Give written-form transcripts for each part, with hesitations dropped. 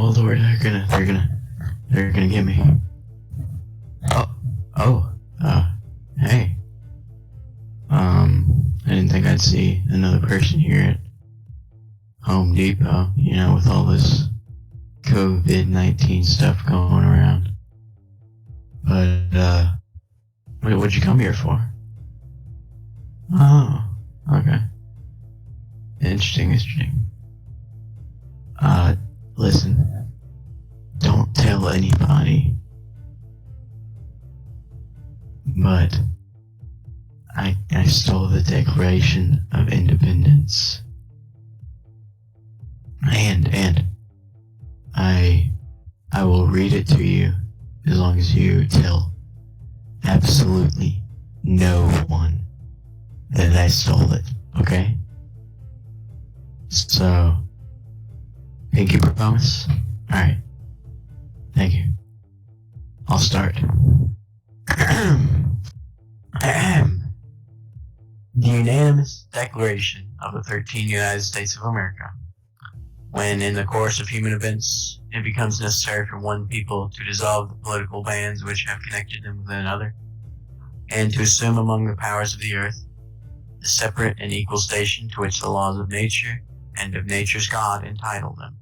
Oh Lord, they're gonna get me. Oh, oh, hey. I didn't think I'd see another person here at Home Depot, with all this COVID-19 stuff going around. But, what'd you come here for? Oh, okay. Interesting. Listen, don't tell anybody, but I stole the Declaration of Independence. And I will read it to you as long as you tell absolutely no one that I stole it, okay? So, pinky promise? Alright. Thank you. I'll start. The unanimous declaration of the 13 United States of America. When in the course of human events it becomes necessary for one people to dissolve the political bands which have connected them with another, and to assume among the powers of the earth the separate and equal station to which the laws of nature and of nature's God entitle them.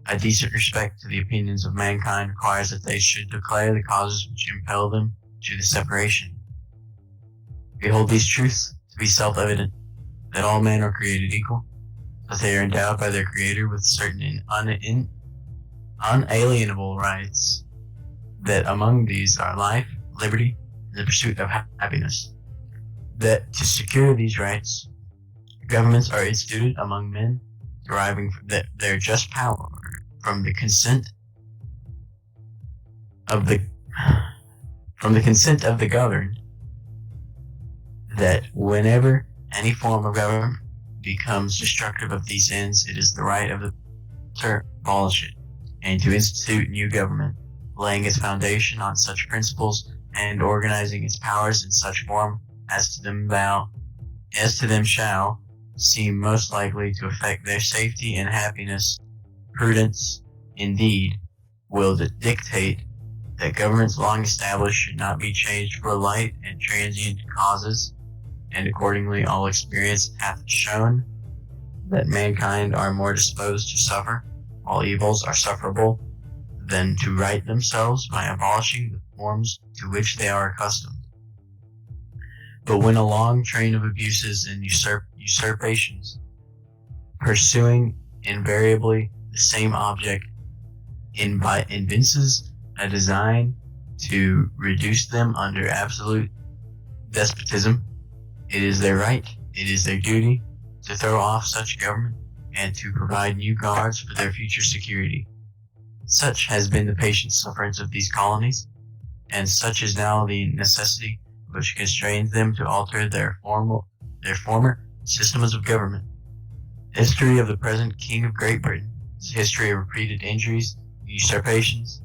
A decent respect to the opinions of mankind requires that they should declare the causes which impel them to the separation. We hold these truths to be self-evident, that all men are created equal, that they are endowed by their Creator with certain unalienable rights, that among these are life, liberty, and the pursuit of happiness, that to secure these rights, governments are instituted among men, deriving their just power from the consent of the governed, that whenever any form of government becomes destructive of these ends, it is the right of the to abolish it, and to institute new government, laying its foundation on such principles and organizing its powers in such form as to them shall seem most likely to affect their safety and happiness. Prudence, indeed, will dictate that governments long established should not be changed for light and transient causes, and accordingly all experience hath shown that mankind are more disposed to suffer, while evils are sufferable, than to right themselves by abolishing the forms to which they are accustomed. But when a long train of abuses and usurpations, pursuing invariably the same object, evinces a design to reduce them under absolute despotism, it is their right, it is their duty, to throw off such government and to provide new guards for their future security. Such has been the patient sufferance of these colonies, and such is now the necessity which constrains them to alter their former systems of government. The history of the present King of Great Britain is a history of repeated injuries, usurpations,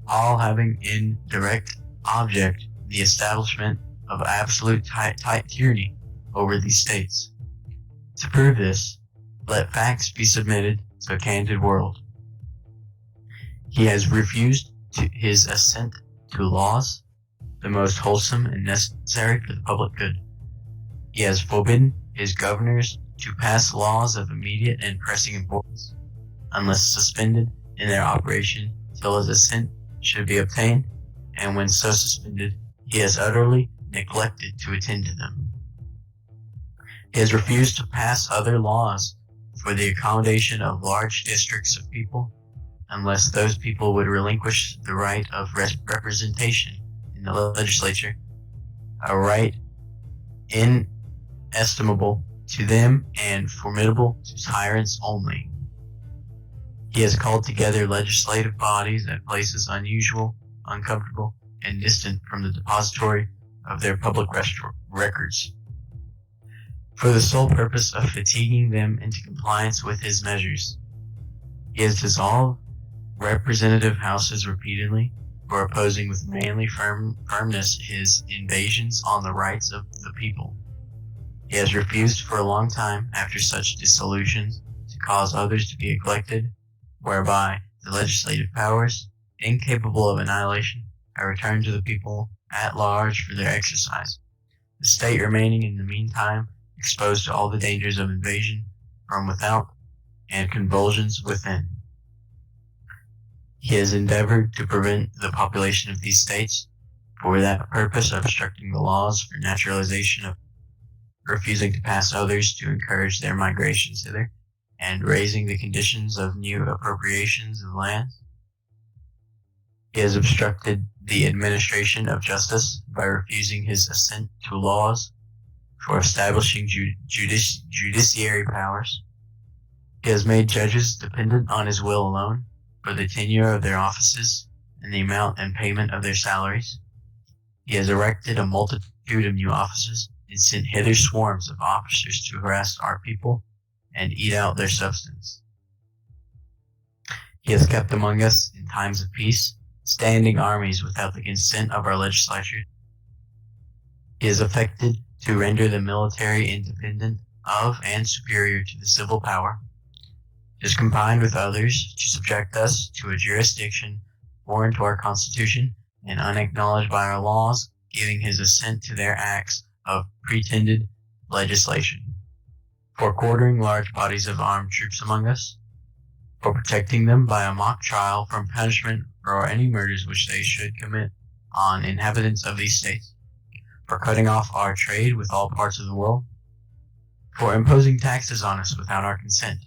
all having in direct object the establishment of absolute tyranny over these states. To prove this, let facts be submitted to a candid world. He has refused his assent to laws, the most wholesome and necessary for the public good. He has forbidden his governors to pass laws of immediate and pressing importance, unless suspended in their operation till his assent should be obtained, and when so suspended, he has utterly neglected to attend to them. He has refused to pass other laws for the accommodation of large districts of people, unless those people would relinquish the right of representation in the legislature, a right inestimable to them and formidable to tyrants only. He has called together legislative bodies at places unusual, uncomfortable, and distant from the depository of their public records, for the sole purpose of fatiguing them into compliance with his measures. He has dissolved representative houses repeatedly for opposing with manly firmness his invasions on the rights of the people. He has refused for a long time, after such dissolutions, to cause others to be elected, whereby the legislative powers, incapable of annihilation, are returned to the people at large for their exercise, the state remaining in the meantime exposed to all the dangers of invasion from without and convulsions within. He has endeavored to prevent the population of these states, for that purpose obstructing the laws for naturalization of refusing to pass others to encourage their migrations hither, and raising the conditions of new appropriations of lands. He has obstructed the administration of justice by refusing his assent to laws for establishing judiciary powers. He has made judges dependent on his will alone for the tenure of their offices and the amount and payment of their salaries. He has erected a multitude of new offices and sent hither swarms of officers to harass our people and eat out their substance. He has kept among us in times of peace standing armies without the consent of our legislature. He has affected to render the military independent of and superior to the civil power. He has combined with others to subject us to a jurisdiction foreign to our Constitution and unacknowledged by our laws, giving his assent to their acts of pretended legislation, for quartering large bodies of armed troops among us, for protecting them by a mock trial from punishment for any murders which they should commit on inhabitants of these states, for cutting off our trade with all parts of the world, for imposing taxes on us without our consent,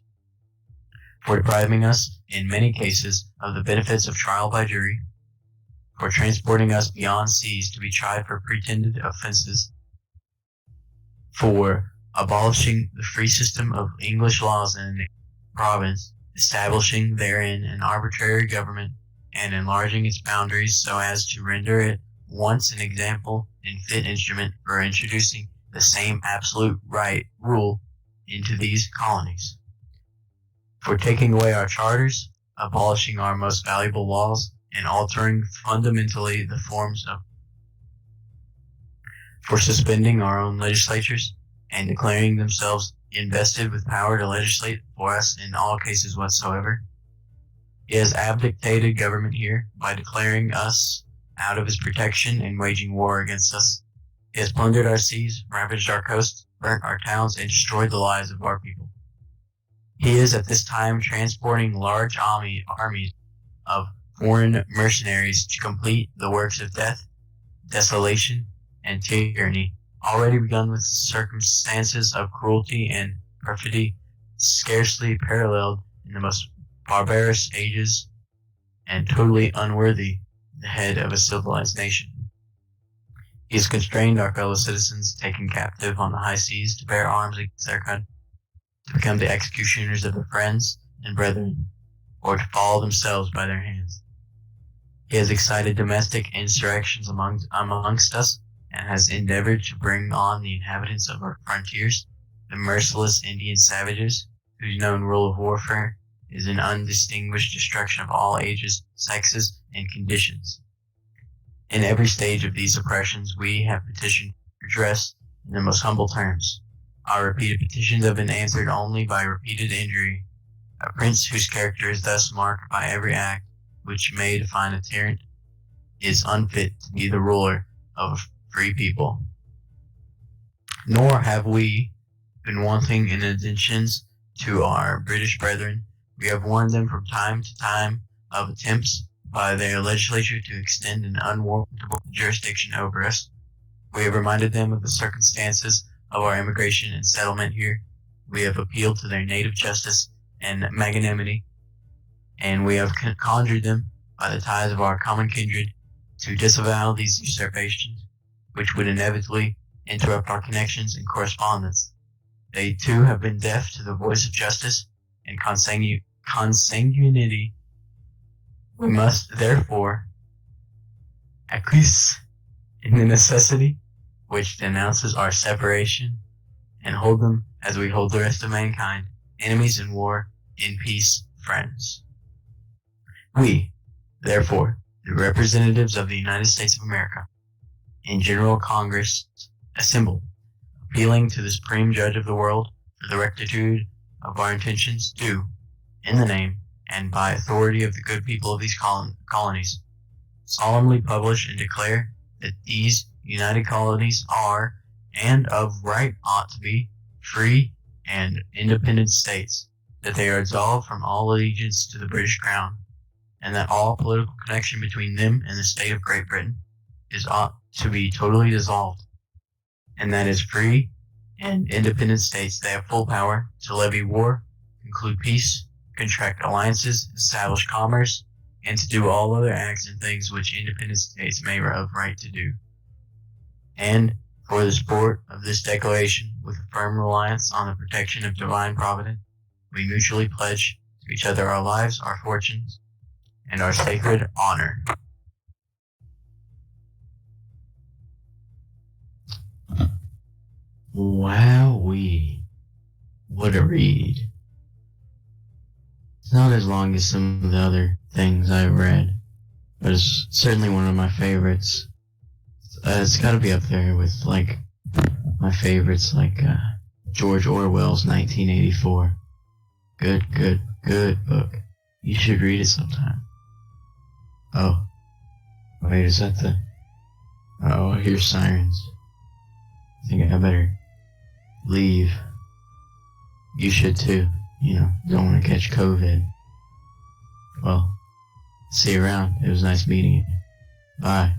for depriving us, in many cases, of the benefits of trial by jury, for transporting us beyond seas to be tried for pretended offenses, for abolishing the free system of English laws in the province, establishing therein an arbitrary government, and enlarging its boundaries so as to render it once an example and fit instrument for introducing the same absolute right rule into these colonies, for taking away our charters, abolishing our most valuable laws, and altering fundamentally the forms of, for suspending our own legislatures, and declaring themselves invested with power to legislate for us in all cases whatsoever. He has abdicated government here by declaring us out of his protection and waging war against us. He has plundered our seas, ravaged our coasts, burnt our towns, and destroyed the lives of our people. He is at this time transporting large armies of foreign mercenaries to complete the works of death, desolation, and tyranny, already begun with circumstances of cruelty and perfidy scarcely paralleled in the most barbarous ages, and totally unworthy the head of a civilized nation. He has constrained our fellow citizens taken captive on the high seas to bear arms against their country, to become the executioners of their friends and brethren, or to fall themselves by their hands. He has excited domestic insurrections amongst us, and has endeavored to bring on the inhabitants of our frontiers, the merciless Indian savages, whose known rule of warfare is an undistinguished destruction of all ages, sexes, and conditions. In every stage of these oppressions we have petitioned for redress in the most humble terms. Our repeated petitions have been answered only by repeated injury. A prince whose character is thus marked by every act which may define a tyrant is unfit to be the ruler of a free people. Nor have we been wanting in attentions to our British brethren. We have warned them from time to time of attempts by their legislature to extend an unwarrantable jurisdiction over us. We have reminded them of the circumstances of our immigration and settlement here. We have appealed to their native justice and magnanimity, and we have conjured them by the ties of our common kindred to disavow these usurpations, which would inevitably interrupt our connections and correspondence. They too have been deaf to the voice of justice and consanguinity. We must therefore acquiesce in the necessity which denounces our separation, and hold them as we hold the rest of mankind, enemies in war, in peace, friends. We, therefore, the representatives of the United States of America, in General Congress assembled, appealing to the Supreme Judge of the world for the rectitude of our intentions, do, in the name and by authority of the good people of these colonies, solemnly publish and declare that these united colonies are, and of right ought to be, free and independent states, that they are absolved from all allegiance to the British Crown, and that all political connection between them and the state of Great Britain is ought to be totally dissolved, and that as free and independent states they have full power to levy war, conclude peace, contract alliances, establish commerce, and to do all other acts and things which independent states may have right to do. And for the support of this declaration, with a firm reliance on the protection of divine providence, we mutually pledge to each other our lives, our fortunes, and our sacred honor. Wowee. What a read. It's not as long as some of the other things I've read, but it's certainly one of my favorites. It's gotta be up there with, like, my favorites, like, George Orwell's 1984. Good book. You should read it sometime. Oh. Wait, is that the... Oh, I hear sirens. I think I better leave. You should too. You know, don't want to catch COVID. Well, see you around. It was nice meeting you. Bye.